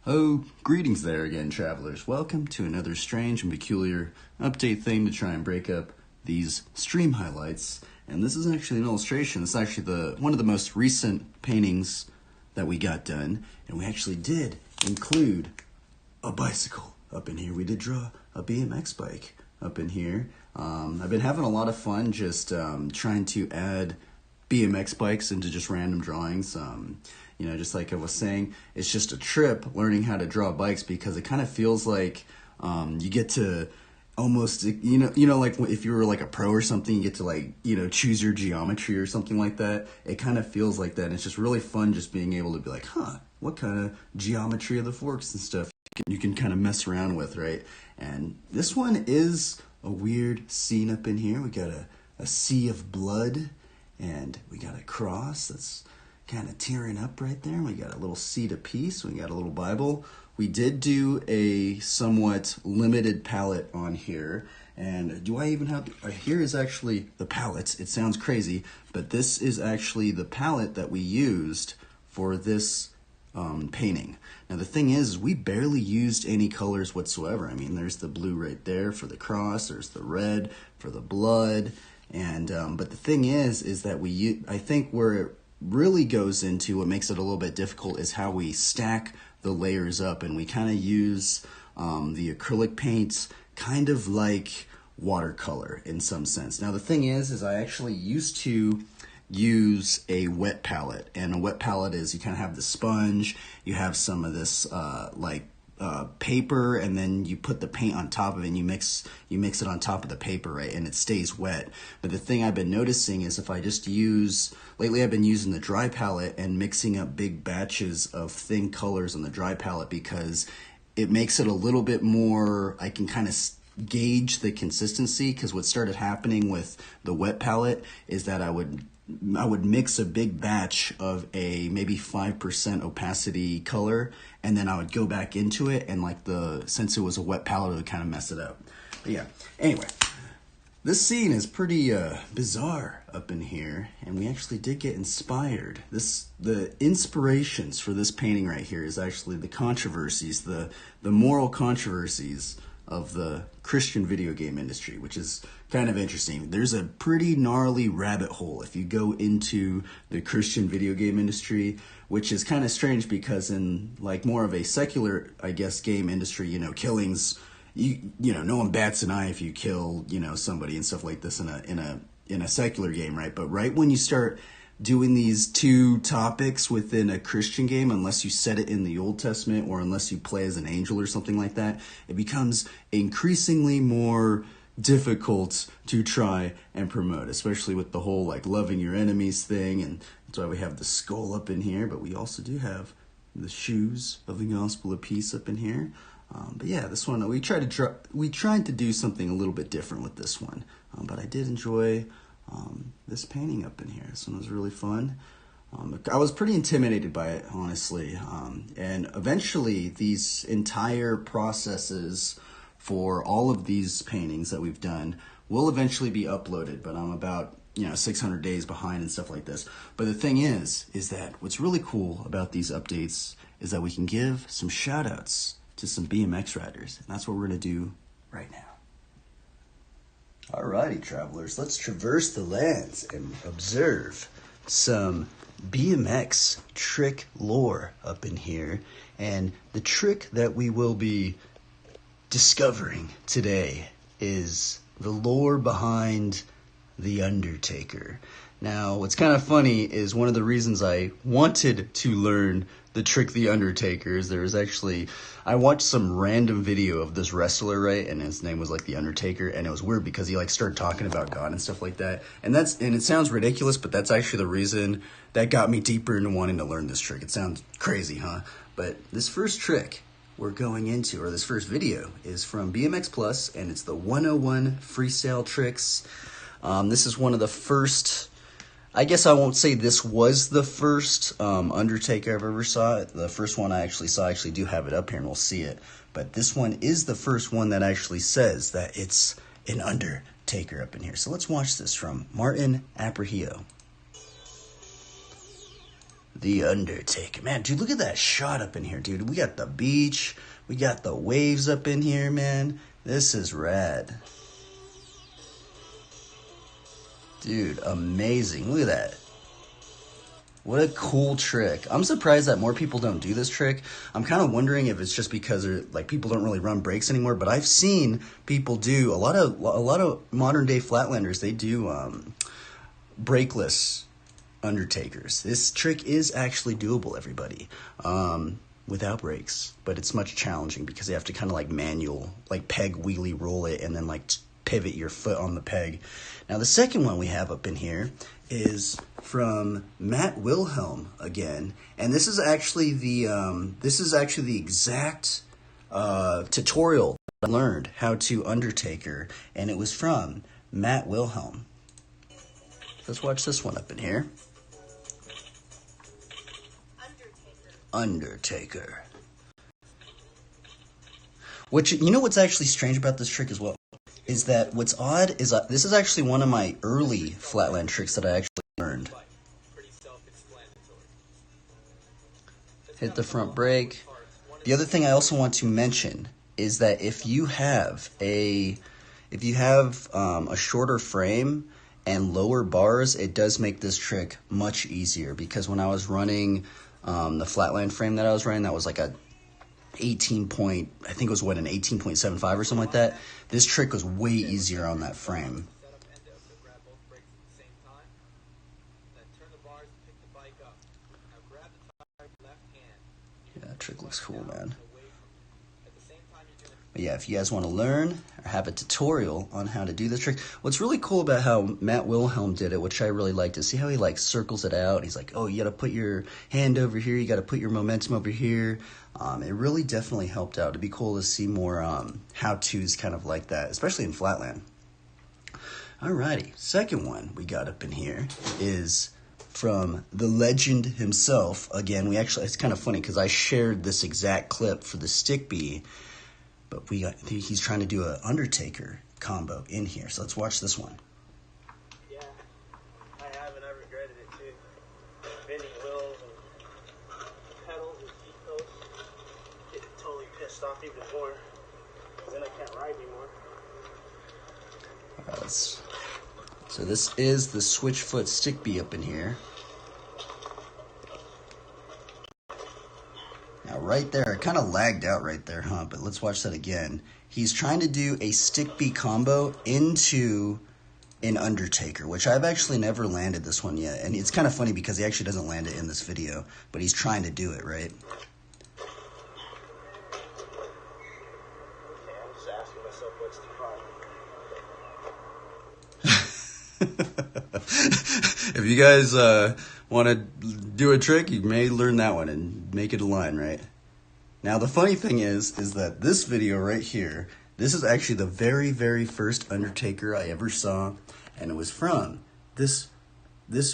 Oh, greetings there again, travelers. Welcome to another strange and peculiar update thing to try and break up these stream highlights. And this is actually an illustration. It's actually one of the most recent paintings that we got done. And we actually did include a bicycle up in here. We did draw a BMX bike up in here. I've been having a lot of fun just trying to add BMX bikes into just random drawings. Just like I was saying, it's just a trip learning how to draw bikes because it kind of feels like you get to almost, like if you were like a pro or something, you get to choose your geometry or something like that. It kind of feels like that. And it's just really fun just being able to be like, what kind of geometry of the forks and stuff you can kind of mess around with, right? And this one is a weird scene up in here. We got a sea of blood and we got a cross that's kind of tearing up right there. We got a little seed of peace. We got a little Bible. We did do a somewhat limited palette on here. And do I even have, here is actually the palettes. It sounds crazy, but this is actually the palette that we used for this painting. Now the thing is, we barely used any colors whatsoever. I mean, there's the blue right there for the cross. There's the red for the blood. And but the thing is that I think where it really goes into what makes it a little bit difficult is how we stack the layers up, and we kind of use the acrylic paints kind of like watercolor in some sense. Now the thing is I actually used to use a wet palette, and a wet palette is you kind of have the sponge, you have some of this paper, and then you put the paint on top of it and you mix it on top of the paper, right? And it stays wet. But the thing I've been noticing is if I just lately I've been using the dry palette and mixing up big batches of thin colors on the dry palette because it makes it a little bit more, I can kind of gauge the consistency, because what started happening with the wet palette is that I would mix a big batch of a maybe 5% opacity color, and then I would go back into it, and since it was a wet palette, it would kind of mess it up. But yeah, anyway, this scene is pretty bizarre up in here, and we actually did get inspired. The inspirations for this painting right here is actually the controversies, the moral controversies of the Christian video game industry, which is kind of interesting. There's a pretty gnarly rabbit hole if you go into the Christian video game industry, which is kind of strange because in more of a secular, I guess, game industry, killings, no one bats an eye if you kill, somebody and stuff like this in a secular game, right? But right when you start doing these two topics within a Christian game, unless you set it in the Old Testament or unless you play as an angel or something like that, it becomes increasingly more difficult to try and promote, especially with the whole loving your enemies thing. And that's why we have the skull up in here, but we also do have the shoes of the gospel of peace up in here. But yeah, this one we tried to do something a little bit different with this one, but I did enjoy this painting up in here. This one was really fun. I was pretty intimidated by it, honestly. And eventually these entire processes for all of these paintings that we've done will eventually be uploaded, but I'm about 600 days behind and stuff like this. But the thing is that what's really cool about these updates is that we can give some shout outs to some BMX riders, and that's what we're going to do right now. Alrighty, travelers, let's traverse the lands and observe some BMX trick lore up in here. And the trick that we will be discovering today is the lore behind the Undertaker. Now, what's kind of funny is one of the reasons I wanted to learn the trick the Undertaker is I watched some random video of this wrestler, right? And his name was the Undertaker, and it was weird because he started talking about God and stuff like that. And it sounds ridiculous, but that's actually the reason that got me deeper into wanting to learn this trick. It sounds crazy, huh? But this first trick we're going into, or this first video, is from BMX Plus, and it's the 101 freestyle tricks. This is one of the first, I guess I won't say this was the first Undertaker I've ever saw. The first one I actually saw, I actually do have it up here and we'll see it. But this one is the first one that actually says that it's an Undertaker up in here. So let's watch this from Martin Aparicio. The Undertaker. Man, dude, look at that shot up in here, dude. We got the beach. We got the waves up in here, man. This is rad. Dude, amazing. Look at that. What a cool trick. I'm surprised that more people don't do this trick. I'm kind of wondering if it's just because like people don't really run brakes anymore, but I've seen people do a lot of modern day flatlanders, they do brakeless Undertakers. This trick is actually doable, everybody. Without brakes, but it's much challenging because you have to kind of like manual, like peg wheelie roll it and then like pivot your foot on the peg. Now the second one we have up in here is from Matt Wilhelm again, and this is actually the exact tutorial I learned how to Undertaker, and it was from Matt Wilhelm. Let's watch this one up in here. Undertaker. Which, you know what's actually strange about this trick as well? Is that what's odd is this is actually one of my early flatland tricks that I actually learned. Hit the front brake. The other thing I also want to mention is that if you have a shorter frame and lower bars, it does make this trick much easier, because when I was running the flatland frame that I was running, that was like a 18.75 or something like that. This trick was way easier on that frame. Yeah, that trick looks cool, man. But yeah, if you guys want to learn or have a tutorial on how to do this trick, what's really cool about how Matt Wilhelm did it, which I really liked, is see how he like circles it out. He's like, oh, you got to put your hand over here, you got to put your momentum over here. It really definitely helped out. It'd be cool to see more how-tos kind of like that, especially in flatland. Alrighty, second one we got up in here is from the legend himself. Again, it's kind of funny because I shared this exact clip for the stick bee, but he's trying to do an Undertaker combo in here. So let's watch this one. Yeah, I have, and I regretted it too. Bending wheels and pedals and seat posts. Getting totally pissed off even more. Then I can't ride anymore. Alright, so this is the switchfoot stick bee up in here. Now right there, it kind of lagged out right there, huh? But let's watch that again. He's trying to do a stick bee combo into an Undertaker, which I've actually never landed this one yet. And it's kind of funny because he actually doesn't land it in this video, but he's trying to do it, right? Okay, I'm just asking myself what's too hard. If you guys want to do a trick, you may learn that one and make it a line, right? Now the funny thing is that this video right here, this is actually the very, very first Undertaker I ever saw, and it was from this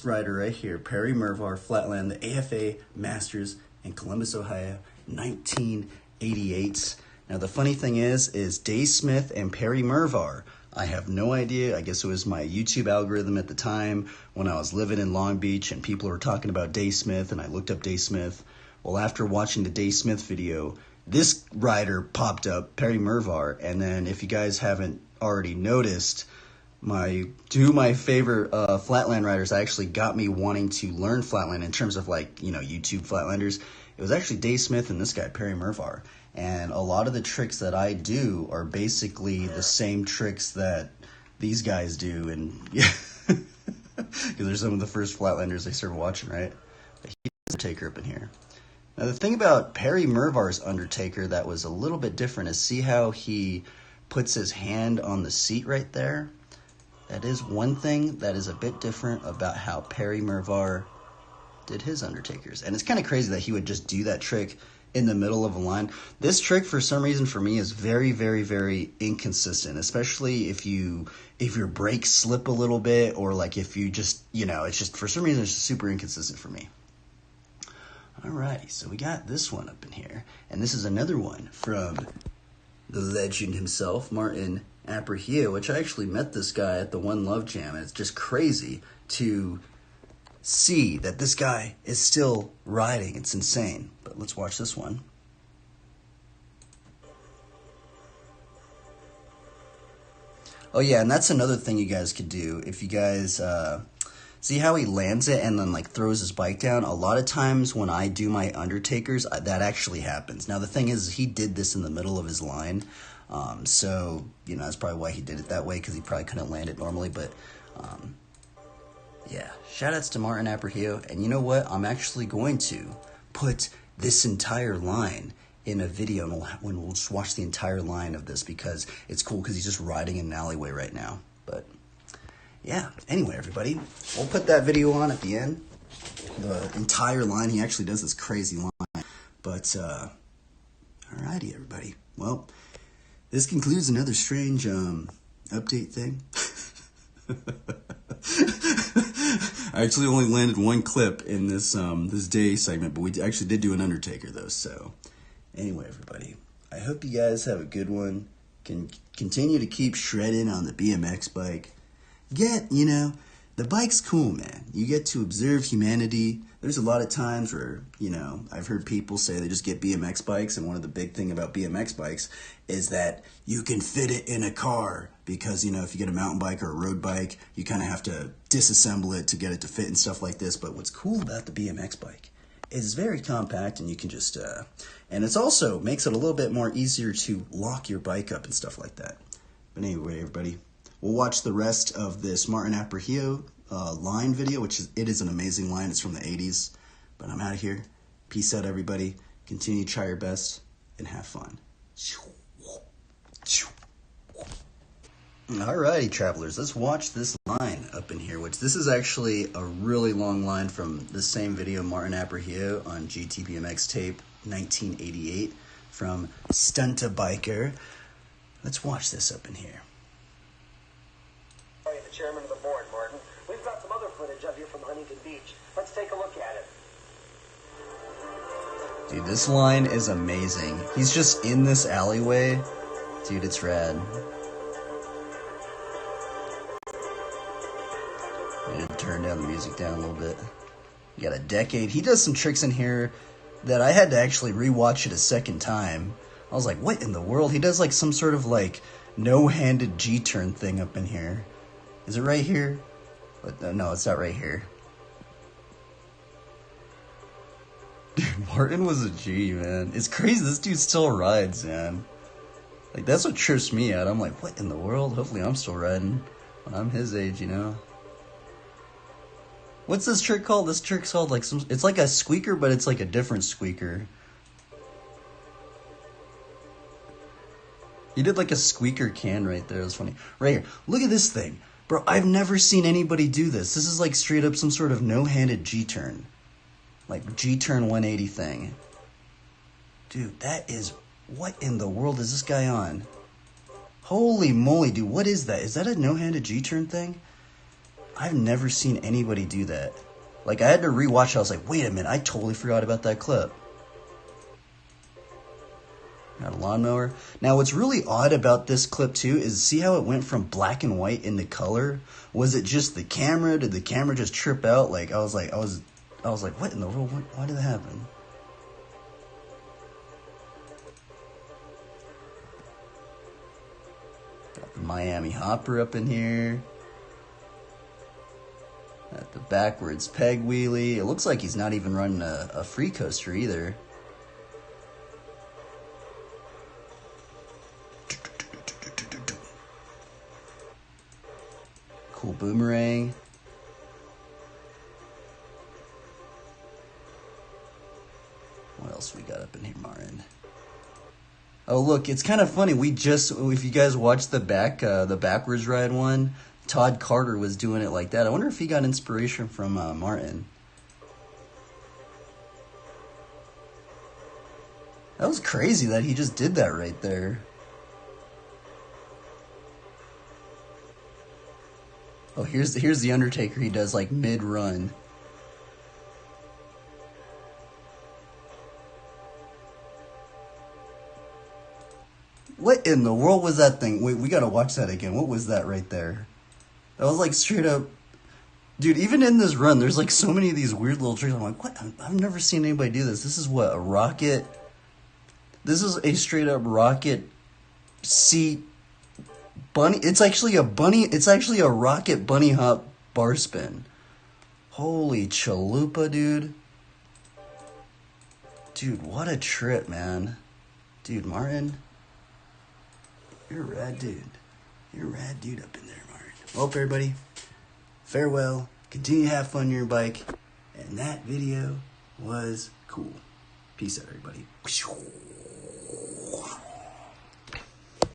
rider right here, Perry Mervar, Flatland, the AFA Masters in Columbus, Ohio, 1988. Now the funny thing is Dave Smith and Perry Mervar, I have no idea. I guess it was my YouTube algorithm at the time when I was living in Long Beach and people were talking about Dave Smith, and I looked up Dave Smith. Well, after watching the Dave Smith video, this rider popped up, Perry Mervar, and then if you guys haven't already noticed, two of my favorite flatland riders actually got me wanting to learn flatland in terms of like, you know, YouTube flatlanders. It was actually Dave Smith and this guy, Perry Mervar. And a lot of the tricks that I do are basically the same tricks that these guys do. And yeah, because they're some of the first flatlanders I started watching, right? But he's an Undertaker up in here. Now, the thing about Perry Mervar's Undertaker that was a little bit different is see how he puts his hand on the seat right there? That is one thing that is a bit different about how Perry Mervar did his Undertakers. And it's kind of crazy that he would just do that trick in the middle of a line. This trick, for some reason, for me, is very, very, very inconsistent, especially if your brakes slip a little bit, or like if you just, you know, it's just, for some reason, it's just super inconsistent for me. Alrighty, so we got this one up in here, and this is another one from the legend himself, Martin Aparicio, which I actually met this guy at the One Love Jam, and it's just crazy to see that this guy is still riding. It's insane. But let's watch this one. Oh yeah, and that's another thing you guys could do. If you guys see how he lands it and then like throws his bike down, a lot of times when I do my Undertakers, that actually happens. Now the thing is, he did this in the middle of his line, so you know that's probably why he did it that way, because he probably couldn't land it normally. But yeah, shout outs to Martin Aparicio. And you know what, I'm actually going to put this entire line in a video, and we'll just watch the entire line of this, because it's cool, because he's just riding in an alleyway right now. But yeah, anyway, everybody, we'll put that video on at the end, the entire line. He actually does this crazy line. But alrighty, everybody, well, this concludes another strange update thing. I actually only landed one clip in this this day segment, but we actually did do an Undertaker though. So anyway, everybody, I hope you guys have a good one. Can continue to keep shredding on the BMX bike. You know, the bike's cool, man. You get to observe humanity. There's a lot of times where, you know, I've heard people say they just get BMX bikes, and one of the big thing about BMX bikes is that you can fit it in a car, because, you know, if you get a mountain bike or a road bike, you kind of have to disassemble it to get it to fit and stuff like this. But what's cool about the BMX bike is it's very compact, and you can just, and it's also makes it a little bit more easier to lock your bike up and stuff like that. But anyway, everybody, we'll watch the rest of this Martin Aparicio line video, which is an amazing line. It's from the 80s. But I'm out of here. Peace out, everybody. Continue to try your best and have fun. Alrighty, travelers, let's watch this line up in here, which this is actually a really long line from the same video, Martin Aparicio on GTBMX tape 1988 from Stunta Biker. Let's watch this up in here. The chairman of the board, Martin. We've got some other footage of you from Huntington Beach. Let's take a look at it. Dude, this line is amazing. He's just in this alleyway. Dude, it's rad. Turn down the music down a little bit. You got a decade. He does some tricks in here that I had to actually rewatch it a second time. I was like, what in the world? He does like some sort of like no-handed G-turn thing up in here. Is it right here? But no, it's not right here. Dude, Martin was a G, man. It's crazy. This dude still rides, man. Like, that's what trips me out. I'm like, what in the world? Hopefully I'm still riding when I'm his age, you know? What's this trick called? This trick's called like it's like a squeaker, but it's like a different squeaker. He did like a squeaker can right there. It was funny. Right here. Look at this thing. Bro, I've never seen anybody do this. This is like straight up some sort of no-handed G-turn. Like G-turn 180 thing. Dude, that is... What in the world is this guy on? Holy moly, dude. What is that? Is that a no-handed G-turn thing? I've never seen anybody do that. Like, I had to rewatch it. I was like, wait a minute. I totally forgot about that clip. Got a lawnmower. Now, what's really odd about this clip, too, is see how it went from black and white into color? Was it just the camera? Did the camera just trip out? Like, I was like, what in the world? Why did that happen? Got the Miami Hopper up in here. At the backwards peg wheelie. It looks like he's not even running a free coaster either. Cool boomerang. What else we got up in here, Martin? Oh, look, it's kind of funny. If you guys watched the backwards ride one, Todd Carter was doing it like that. I wonder if he got inspiration from Martin. That was crazy that he just did that right there. Oh, here's the Undertaker. He does like mid-run. What in the world was that thing? Wait, we gotta watch that again. What was that right there? That was like straight up Dude, even in this run, there's like so many of these weird little tricks. I'm like, what? I've never seen anybody do this. This is what, a rocket? This is a straight up rocket seat bunny. It's actually a bunny. It's actually a rocket bunny hop bar spin. Holy chalupa, dude. Dude, what a trip, man. Dude, Martin, you're a rad dude. You're a rad dude up in there, Martin. Well, everybody, farewell. Continue to have fun on your bike. And that video was cool. Peace out, everybody.